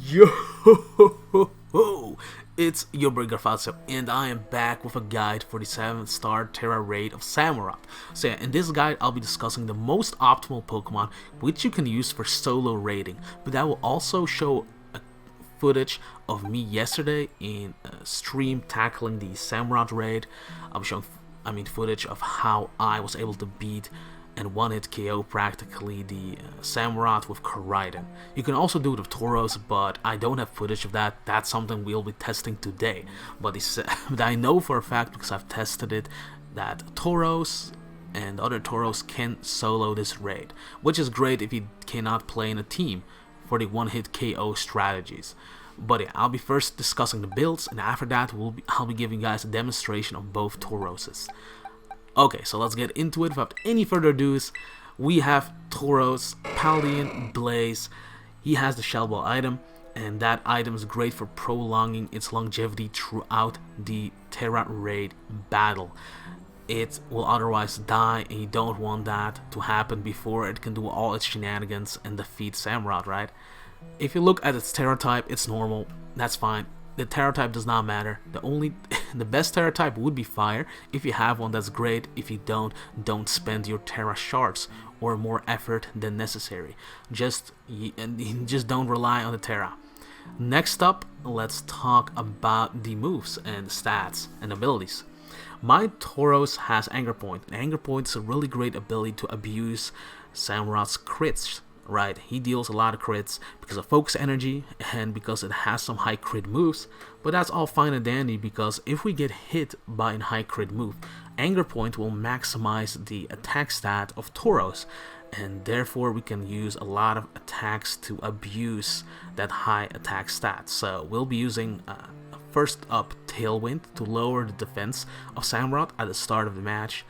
Yo, it's your boy Garfacio, and I am back with a guide for the 7-star Tera raid of Samurott. So yeah, in this guide, I'll be discussing the most optimal Pokemon which you can use for solo raiding, but that will also show footage of me yesterday in a stream tackling the Samurott raid. I'll be showing, footage of how I was able to beat and one-hit KO practically the Samurott with Koraidon. You can also do it with Tauros, but I don't have footage of that. That's something we'll be testing today. But I know for a fact, because I've tested it, that Tauros and other Tauros can solo this raid, which is great if you cannot play in a team for the one-hit KO strategies. But yeah, I'll be first discussing the builds, and after that I'll be giving you guys a demonstration of both Tauroses. Okay, so let's get into it. Without any further ado, we have Tauros, Paldean, Blaze. He has the Shell Ball item, and that item is great for prolonging its longevity throughout the Tera raid battle. It will otherwise die, and you don't want that to happen before it can do all its shenanigans and defeat Samurott, right? If you look at its Tera type, it's normal. That's fine. The Tera type does not matter. The best Tera type would be Fire. If you have one, that's great. If you don't spend your Tera shards or more effort than necessary. Just don't rely on the Tera. Next up, let's talk about the moves and stats and abilities. My Tauros has Anger Point. Anger Point is a really great ability to abuse Samurott's crits. Right, he deals a lot of crits because of focus energy and because it has some high crit moves, but that's all fine and dandy, because if we get hit by a high crit move, Anger Point will maximize the attack stat of Tauros, and therefore we can use a lot of attacks to abuse that high attack stat. So we'll be using first up Tailwind to lower the defense of Samurott at the start of the match.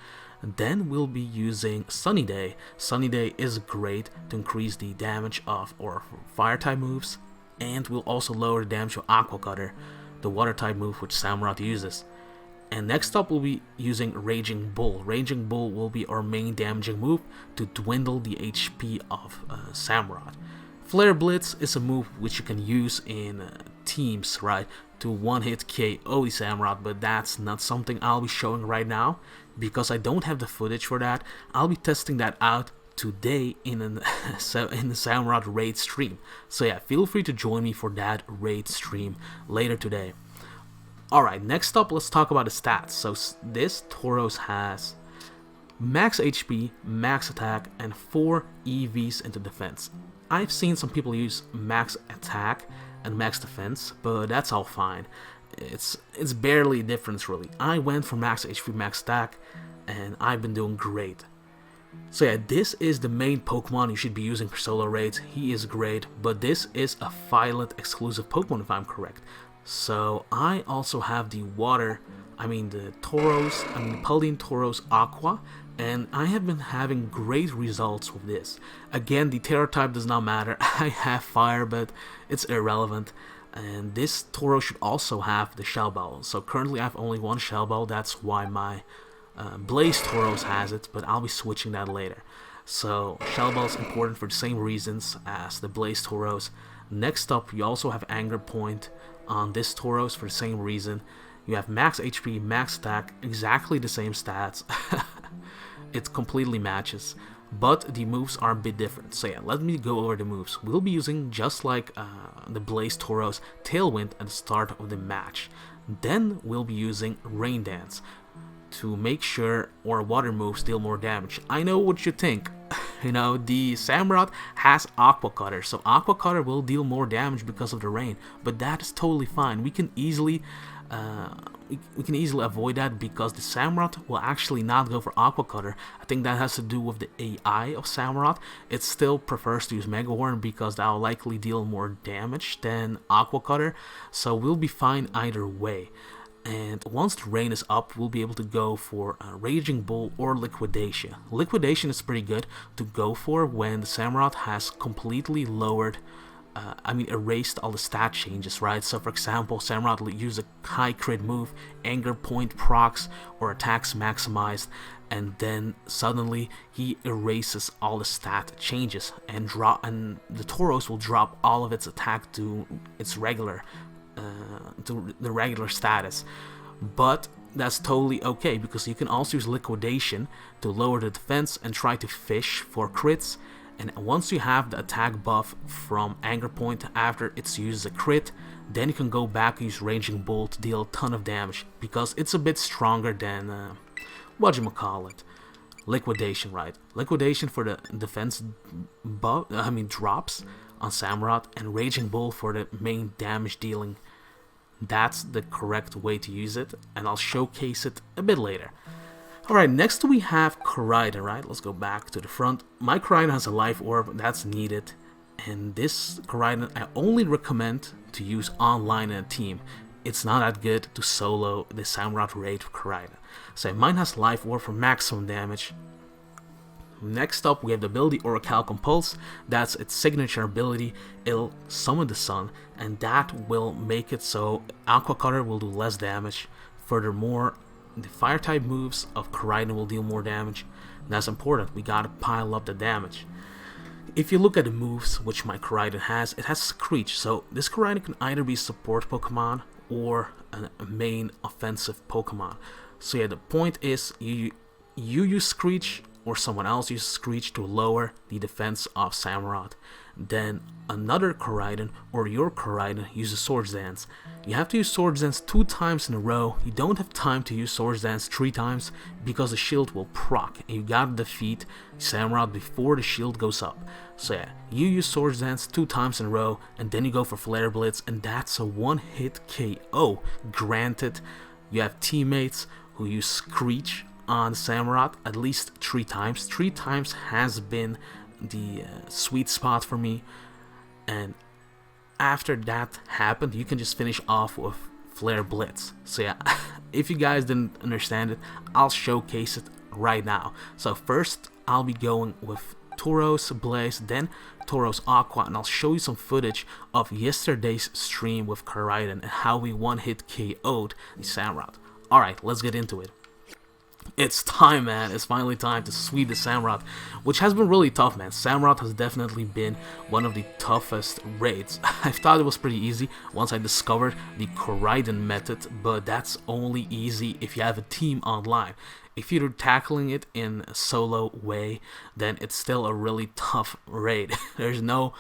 Then we'll be using Sunny Day. Sunny Day is great to increase the damage of or fire type moves, and will also lower the damage of Aqua Cutter, the water type move which Samurott uses. And next up we'll be using Raging Bull. Raging Bull will be our main damaging move to dwindle the HP of Samurott. Flare Blitz is a move which you can use in teams, right, to one-hit KO the Samurott, but that's not something I'll be showing right now because I don't have the footage for that. I'll be testing that out today in the Samurott raid stream. So yeah, feel free to join me for that raid stream later today. Alright, next up, let's talk about the stats. So this Tauros has max HP, max attack, and 4 EVs into defense. I've seen some people use max attack and max defense, but that's all fine. It's barely a difference really. I went for max HP, max attack, and I've been doing great. So yeah, this is the main Pokemon you should be using for solo raids. He is great, but this is a Violet exclusive Pokemon if I'm correct. So I also have the the Paldean Tauros Aqua, and I have been having great results with this. Again, the Tera type does not matter. I have Fire, but it's irrelevant. And this Tauros should also have the Shell Ball. So currently I have only one Shell Ball. That's why my Blaze Tauros has it, but I'll be switching that later. So Shell Ball is important for the same reasons as the Blaze Tauros. Next up, you also have Anger Point on this Tauros for the same reason. You have max HP, max attack, exactly the same stats. It completely matches, but the moves are a bit different. So yeah, let me go over the moves. We'll be using, just like the Blaze Tauros, Tailwind at the start of the match. Then we'll be using Rain Dance to make sure our water moves deal more damage. I know what you think. The Samurott has Aqua Cutter, so Aqua Cutter will deal more damage because of the rain, but that is totally fine. We can easily avoid that because the Samurott will actually not go for Aqua Cutter. I think that has to do with the AI of Samurott. It still prefers to use Mega Horn because that will likely deal more damage than Aqua Cutter, so we'll be fine either way. And once the rain is up, we'll be able to go for Raging Bull or Liquidation. Liquidation is pretty good to go for when the Samurott has completely lowered erased all the stat changes, right? So for example, Samurott will use a high crit move, anger point procs, or attacks maximized, and then suddenly he erases all the stat changes, and the Tauros will drop all of its attack to its regular, to the regular status. But that's totally okay, because you can also use liquidation to lower the defense and try to fish for crits. And once you have the attack buff from Anger Point after it's used as a crit, then you can go back and use Raging Bull to deal a ton of damage, because it's a bit stronger than, whatchamacallit, Liquidation, right? Liquidation for the defense buff, drops on Samurott, and Raging Bull for the main damage dealing. That's the correct way to use it, and I'll showcase it a bit later. Alright, next we have Koraidon, right? Let's go back to the front. My Koraidon has a life orb that's needed, and this Koraidon I only recommend to use online in a team. It's not that good to solo the Samurott raid for Koraidon. So mine has life orb for maximum damage. Next up we have the ability Orichalcum Pulse. That's its signature ability. It'll summon the sun, and that will make it so Aqua Cutter will do less damage. Furthermore, the fire type moves of Koraidon will deal more damage. That's important, we gotta pile up the damage. If you look at the moves which my Koraidon has, it has Screech, so this Koraidon can either be a support Pokemon or a main offensive Pokemon. So yeah, the point is you use Screech, or someone else uses Screech to lower the defense of Samurott. Then another Koraidon or your Koraidon uses Swords Dance. You have to use Swords Dance 2 times in a row. You don't have time to use Swords Dance 3 times because the shield will proc, and you gotta defeat Samurott before the shield goes up. So yeah, you use Swords Dance 2 times in a row, and then you go for Flare Blitz, and that's a one-hit KO. Granted, you have teammates who use Screech on Samurott at least 3 times. 3 times has been the sweet spot for me, and after that happened, you can just finish off with Flare Blitz. So yeah, if you guys didn't understand it, I'll showcase it right now. So first, I'll be going with Tauros Blaze, then Tauros Aqua, and I'll show you some footage of yesterday's stream with Koraidon and how we one-hit KO'd the Samurott. Alright, let's get into it. It's time, man. It's finally time to sweep the Samurott, which has been really tough, man. Samurott has definitely been one of the toughest raids. I thought it was pretty easy once I discovered the Koraidon method, but that's only easy if you have a team online. If you're tackling it in a solo way, then it's still a really tough raid. There's no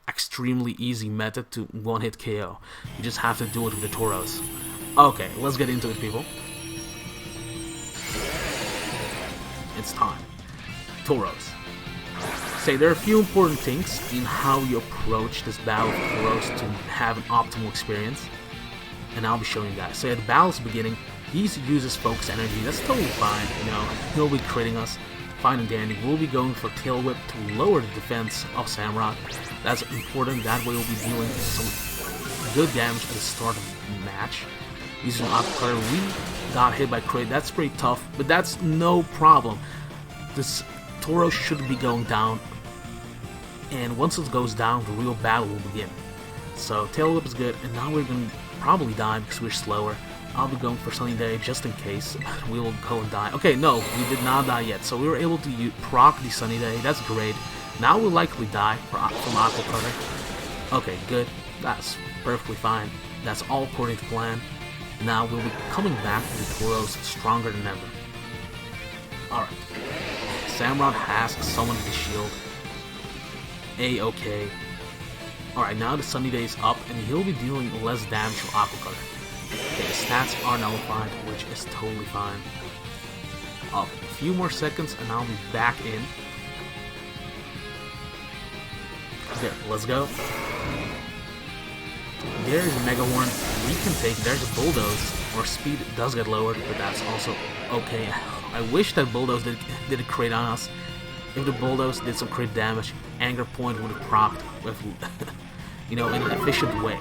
extremely easy method to one-hit KO. You just have to do it with the Tauros. Okay, let's get into it, people. It's time. Tauros. Say there are a few important things in how you approach this battle with Tauros to have an optimal experience, and I'll be showing you guys. So at the battle's beginning, he uses Focus Energy. That's totally fine, you know. He'll be critting us. Fine and dandy. We'll be going for Tail Whip to lower the defense of Samurott. That's important. That way we'll be dealing some good damage at the start of the match. Using Aqua Cutter, we got hit by crit. That's pretty tough, but that's no problem. This Tauros should be going down, and once it goes down, the real battle will begin. So Tail Whip is good, and now we're going to probably die because we're slower. I'll be going for Sunny Day just in case we will go and die. Okay, no, we did not die yet, so we were able to proc the Sunny Day. That's great. Now we'll likely die from Aqua Cutter. Okay, good. That's perfectly fine. That's all according to plan. Now we'll be coming back to the Tauros stronger than ever. Alright. Samurott has summoned the shield. A-okay. Alright, now the Sunny Day is up, and he'll be dealing less damage to Aqua Cutter. Okay, the stats are nullified, which is totally fine. A few more seconds, and I'll be back in. There, let's go. There's a Mega Horn, we can take it. There's a Bulldoze. Our speed does get lowered, but that's also okay. I wish that Bulldoze did a crit on us. If the Bulldoze did some crit damage, Anger Point would have procced with, you know, in an efficient way.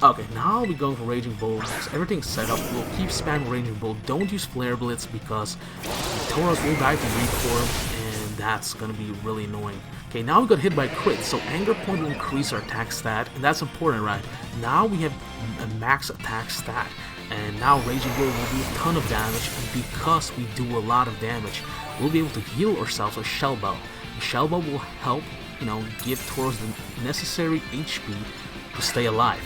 Okay, now I'll be going for Raging Bull. So everything's set up. We'll keep spamming Raging Bull. Don't use Flare Blitz because the Tauros will die from Reform, and that's gonna be really annoying. Okay, now we got hit by crit, so Anger Point will increase our attack stat, and that's important, right? Now we have a max attack stat, and now Raging Bull will do a ton of damage, and because we do a lot of damage, we'll be able to heal ourselves with Shell Bell. The Shell Bell will help, give Tauros the necessary HP to stay alive.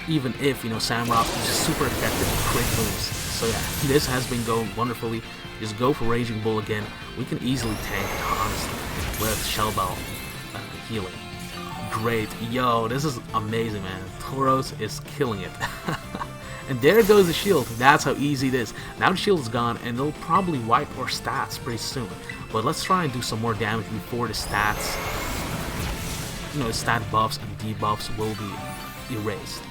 Even if, Samurott is super effective with crit moves. So yeah, this has been going wonderfully. Just go for Raging Bull again. We can easily tank it, honestly, with Shell Bell healing. Great. Yo, this is amazing, man. Tauros is killing it. And there goes the shield. That's how easy it is. Now the shield is gone, and they'll probably wipe our stats pretty soon. But let's try and do some more damage before the stats, the stat buffs and debuffs will be erased.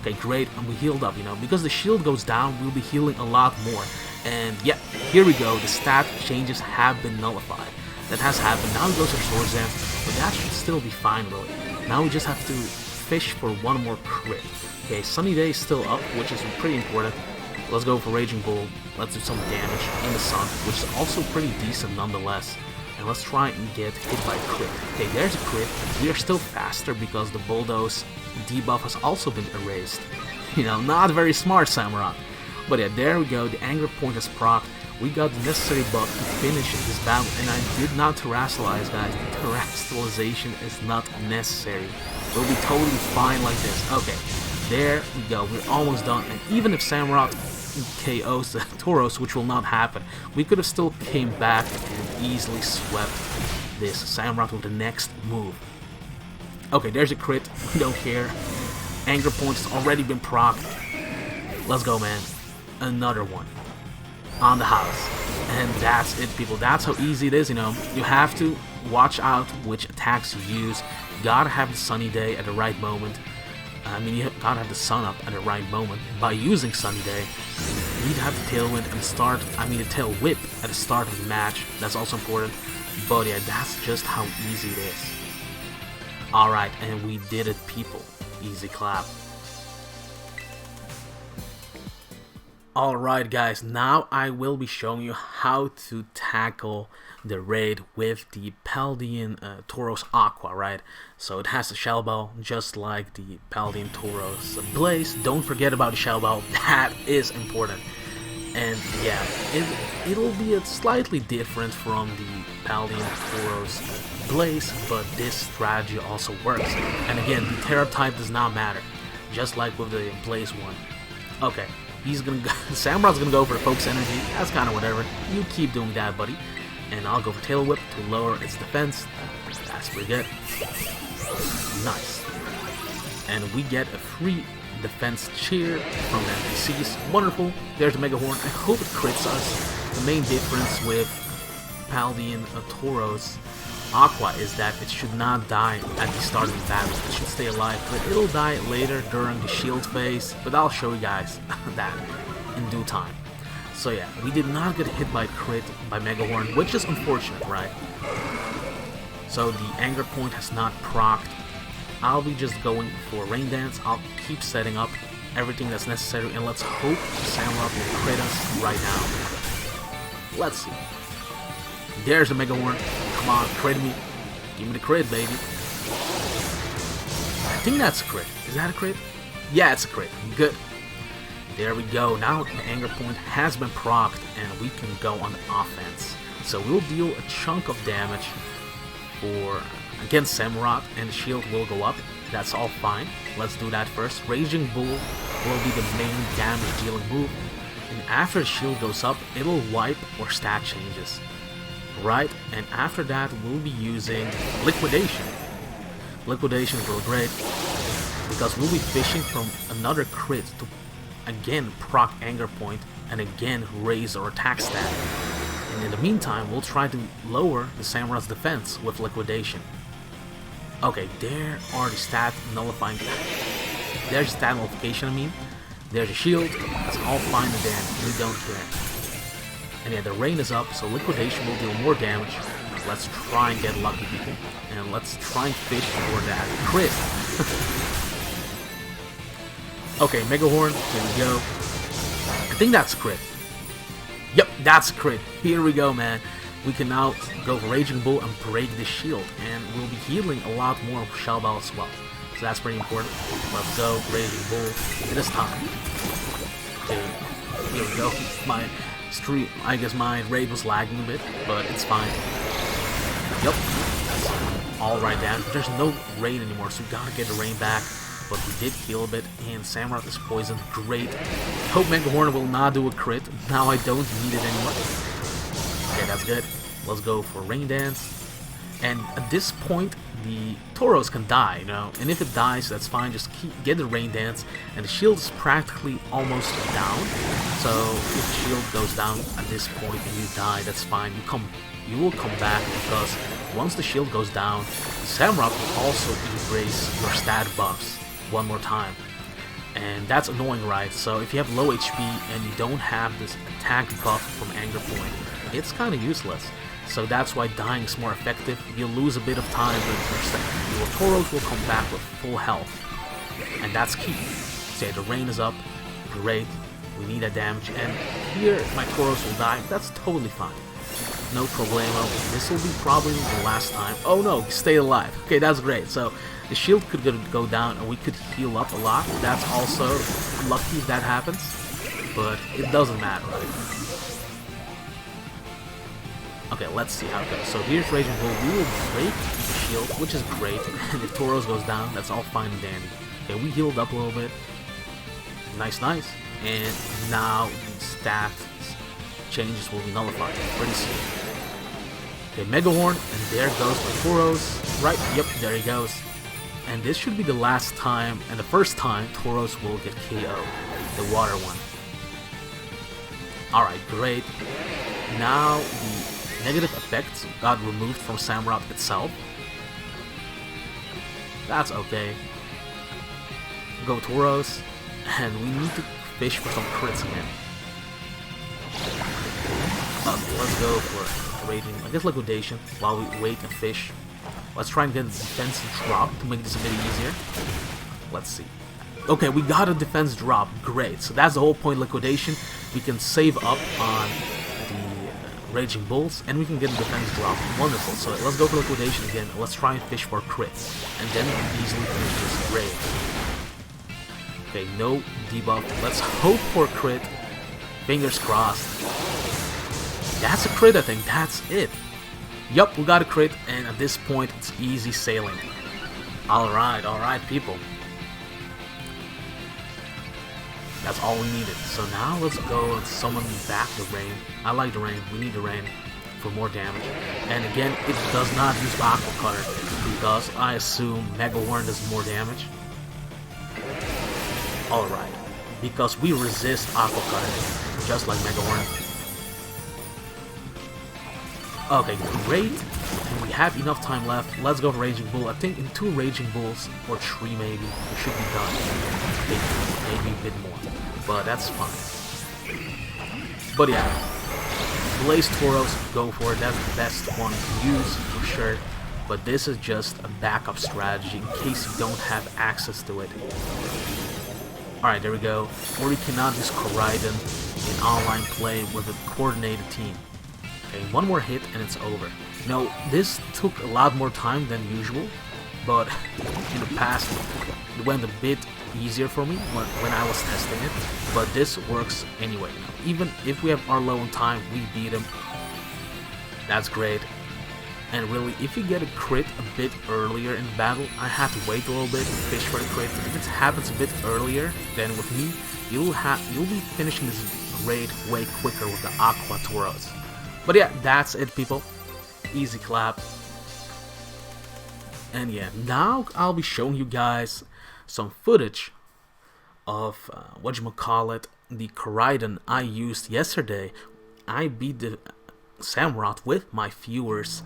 Okay, great, and we healed up, because the shield goes down, we'll be healing a lot more. And yeah, here we go, the stat changes have been nullified. That has happened. Now it goes to Sword Dance, but that should still be fine, really. Now we just have to fish for one more crit. Okay, Sunny Day is still up, which is pretty important. Let's go for Raging Bull. Let's do some damage in the sun, which is also pretty decent nonetheless. And let's try and get hit by crit. Okay, there's a crit. We are still faster because the Bulldoze debuff has also been erased. Not very smart, Samurott. But yeah, there we go. The Anger Point is procced. We got the necessary buff to finish this battle, and I did not terrestrialize, guys. Terrestrialization is not necessary. We'll be totally fine like this. Okay, there we go. We're almost done. And even if Samurott KOs the Tauros, which will not happen, we could have still came back and easily swept this Samurott with the next move. Okay, there's a crit. We don't care. Anger Point has already been procced. Let's go, man. Another one. On the house. And that's it, people. That's how easy it is, You have to watch out which attacks you use. You gotta have the Sunny Day at the right moment. You gotta have the sun up at the right moment. By using Sunny Day, you need to have the Tailwind and the Tail Whip at the start of the match. That's also important. But yeah, that's just how easy it is. Alright, and we did it, people. Easy clap. Alright guys, now I will be showing you how to tackle the raid with the Paldean Tauros Aqua, right? So it has the Shell Bell, just like the Paldean Tauros Blaze. Don't forget about the Shell Bell, that is important. And yeah, it'll be slightly different from the Paldea Tauros Blaze, but this strategy also works. And again, the Tera type does not matter, just like with the Blaze one. Okay, he's gonna go, Samurott's gonna go for Focus Energy. That's kind of whatever. You keep doing that, buddy. And I'll go for Tail Whip to lower its defense. That's pretty good. Nice. And we get a free defense cheer from the NPCs. Wonderful. There's the Mega Horn. I hope it crits us. The main difference with Paldean Tauros Aqua is that it should not die at the start of the battle. It should stay alive, but it'll die later during the shield phase. But I'll show you guys that in due time. So yeah, we did not get hit by crit by Mega Horn, which is unfortunate, right? So the Anger Point has not procced. I'll be just going for Rain Dance. I'll keep setting up everything that's necessary, and let's hope Samurott will crit us right now. Let's see. There's the Mega Horn. Come on, crit me. Give me the crit, baby. I think that's a crit. Is that a crit? Yeah, it's a crit. Good. There we go. Now the Anger Point has been procced, and we can go on offense. So we'll deal a chunk of damage against Samurott, and the shield will go up. That's all fine. Let's do that first. Raging Bull will be the main damage dealing move, and after the shield goes up, it'll wipe or stat changes. Right, and after that we'll be using Liquidation. Liquidation is really great because we'll be fishing from another crit to again proc Anger Point and again raise our attack stat. And in the meantime, we'll try to lower the Samurott's defense with Liquidation. Okay, there are the stat nullifying. There's stat nullification, I mean. There's a shield. That's all fine and dandy. We don't care. And yeah, the rain is up, so Liquidation will deal more damage. Let's try and get lucky, people. And let's try and fish for that crit. Okay, Mega Horn, here we go. I think that's a crit. Yep, that's a crit. Here we go, man. we can now go for Raging Bull and break the shield, and we'll be healing a lot more Shell Bell as well. So that's pretty important. Let's go, Raging Bull. It is time. Okay, here we go. My stream, I guess my raid was lagging a bit, but it's fine. Yep, that's all right down. There's no rain anymore, so we gotta get the rain back. But we did heal a bit, and Samurott is poisoned. Great. Hope Mega Horn will not do a crit. Now I don't need it anymore. Okay, that's good. Let's go for Rain Dance. And at this point, the Tauros can die, you know. And if it dies, that's fine. Just get the Rain Dance, and the shield is practically almost down. So if the shield goes down at this point and you die, that's fine. You will come back, because once the shield goes down, Samurott will also erase your stat buffs one more time. And that's annoying, right? So if you have low HP and you don't have this attack buff from Anger Point, it's kind of useless. So that's why dying is more effective. You'll lose a bit of time, but your Tauros will come back with full health. And that's key. So yeah, the rain is up. Great. We need that damage. And here, my Tauros will die. That's totally fine. No problemo. This will be probably the last time. Oh no, stay alive. Okay, that's great. So the shield could go down and we could heal up a lot. That's also lucky if that happens, but it doesn't matter, right? Okay, let's see how it goes. So here's Raging Bull. We will break the shield, which is great. And if Tauros goes down, that's all fine and dandy. Okay, we healed up a little bit. Nice, nice. And now the stat changes will be nullified pretty soon. Okay, Mega Horn, and there goes my Tauros. Right, yep, there he goes. And this should be the last time, and the first time, Tauros will get KO. The water one. Alright, great. Now the negative effects got removed from Samurott itself. That's okay. Go Tauros, and we need to fish for some crits again. Let's go for Raging, I guess Liquidation, while we wait and fish. Let's try and get a defense drop to make this a bit easier. Let's see. Okay, we got a defense drop. Great. So that's the whole point, Liquidation. We can save up on the Raging Bulls, and we can get a defense drop. Wonderful. So let's go for Liquidation again. Let's try and fish for crits. And then we can easily finish this raid. Okay, no debuff. Let's hope for a crit. Fingers crossed. That's a crit, I think. That's it. Yup, we got a crit, and at this point, it's easy sailing. Alright, people. That's all we needed. So now let's go and summon back the rain. I like the rain. We need the rain for more damage. And again, it does not use Aqua Cutter, because I assume Mega Horn does more damage. Alright, because we resist Aqua Cutter, just like Mega Horn. Okay, great. And we have enough time left. Let's go for Raging Bull. I think in 2 Raging Bulls, or 3 maybe, we should be done. Maybe a bit more. But that's fine. But yeah, Blaze Tauros, go for it. That's the best one to use, for sure. But this is just a backup strategy in case you don't have access to it. Alright, there we go. Or you cannot use Koraidon in online play with a coordinated team. Okay, one more hit and it's over. Now, this took a lot more time than usual, but in the past it went a bit easier for me when I was testing it, but this works anyway. Even if we are low on time, we beat him. That's great. And really, if you get a crit a bit earlier in the battle, I have to wait a little bit and fish for the crit. If it happens a bit earlier, then with me, you'll be finishing this raid way quicker with the Aqua Tauros. But yeah, that's it, people. Easy clap. And yeah, now I'll be showing you guys some footage of whatchamacallit, the Koraidon I used yesterday. I beat the Samurott with my viewers,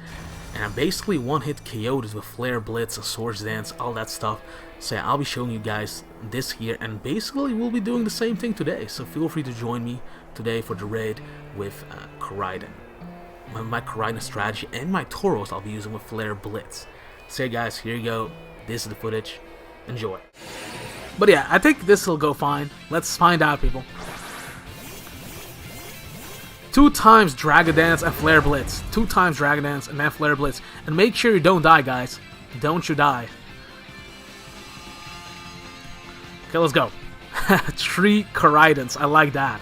and I basically one-hit KO'd it with Flare Blitz and Swords Dance, all that stuff. So yeah, I'll be showing you guys this here, and basically we'll be doing the same thing today. So feel free to join me today for the raid with Koraidon. My Koraidon strategy and my Tauros I'll be using with Flare Blitz. So yeah, guys, here you go. This is the footage. Enjoy. But yeah, I think this will go fine. Let's find out, people. 2 times Dragon Dance and Flare Blitz. 2 times Dragon Dance and then Flare Blitz. And make sure you don't die, guys. Don't you die. Okay, let's go. 3 Koraidons. I like that.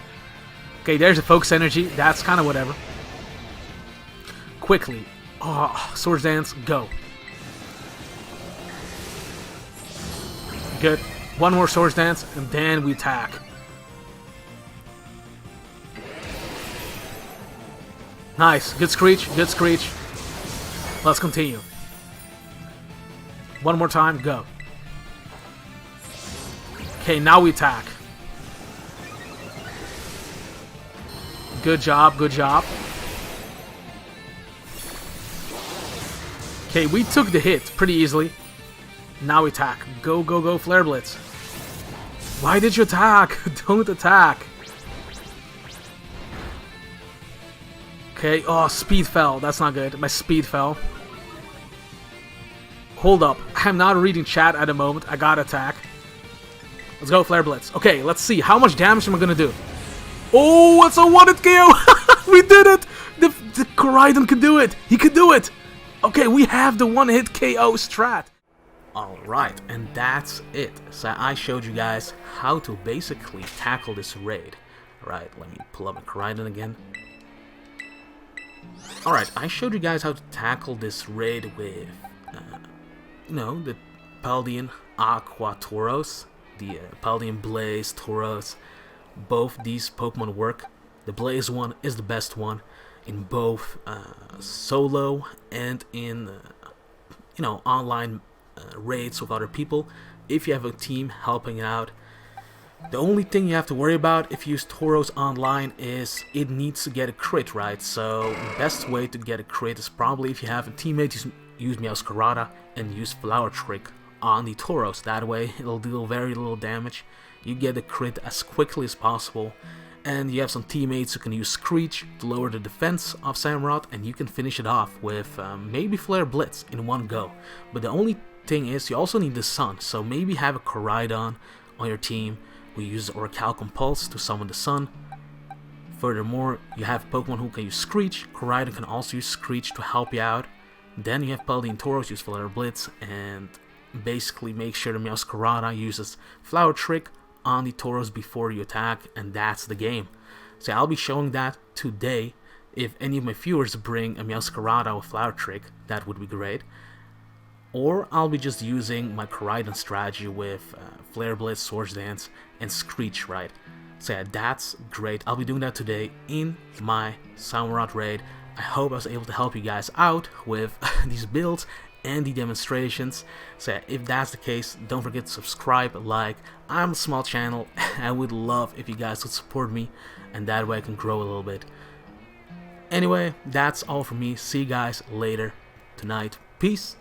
Okay, there's a Focus Energy. That's kind of whatever. Quickly. Oh, Swords Dance. Go. Good. 1 more Swords Dance, and then we attack. Nice. Good Screech. Good Screech. Let's continue. 1 more time. Go. Okay, now we attack. Good job. Good job. Okay, we took the hit pretty easily. Now we attack. Go, go, go, Flare Blitz. Why did you attack? Don't attack. Okay, oh, speed fell. That's not good. My speed fell. Hold up. I'm not reading chat at the moment. I gotta attack. Let's go, Flare Blitz. Okay, let's see. How much damage am I gonna do? Oh, it's a 1-hit KO! We did it! The Koraidon can do it! He can do it! Okay, we have the 1-hit KO strat. Alright, and that's it. So I showed you guys how to basically tackle this raid. Alright, let me pull up my Koraidon again. Alright, I showed you guys how to tackle this raid with, you know, the Paldean Aqua Tauros, the Paldean Blaze Tauros. Both these Pokemon work. The Blaze one is the best one in both solo and in, you know, online raids with other people. If you have a team helping out, the only thing you have to worry about if you use Tauros online is it needs to get a crit, right? So the best way to get a crit is probably if you have a teammate use Meowscarada and use Flower Trick on the Tauros. That way it'll deal very little damage. You get the crit as quickly as possible, and you have some teammates who can use Screech to lower the defense of Samurott, and you can finish it off with maybe Flare Blitz in one go. But the only thing is you also need the Sun, so maybe have a Koraidon on your team who uses Orichalcum Pulse to summon the Sun. Furthermore, you have Pokemon who can use Screech. Koraidon can also use Screech to help you out. Then you have Paldean Tauros use Flare Blitz, and basically make sure the Meowscarada uses Flower Trick on the Tauros before you attack, and that's the game. So I'll be showing that today. If any of my viewers bring a Meowscarada with Flower Trick, that would be great. Or I'll be just using my Koraidon strategy with Flare Blitz, Swords Dance, and Screech, right? So yeah, that's great. I'll be doing that today in my Samurott raid. I hope I was able to help you guys out with these builds and the demonstrations. So yeah, if that's the case, don't forget to subscribe, like. I'm a small channel. I would love if you guys would support me, and that way I can grow a little bit. Anyway, that's all from me. See you guys later tonight. Peace.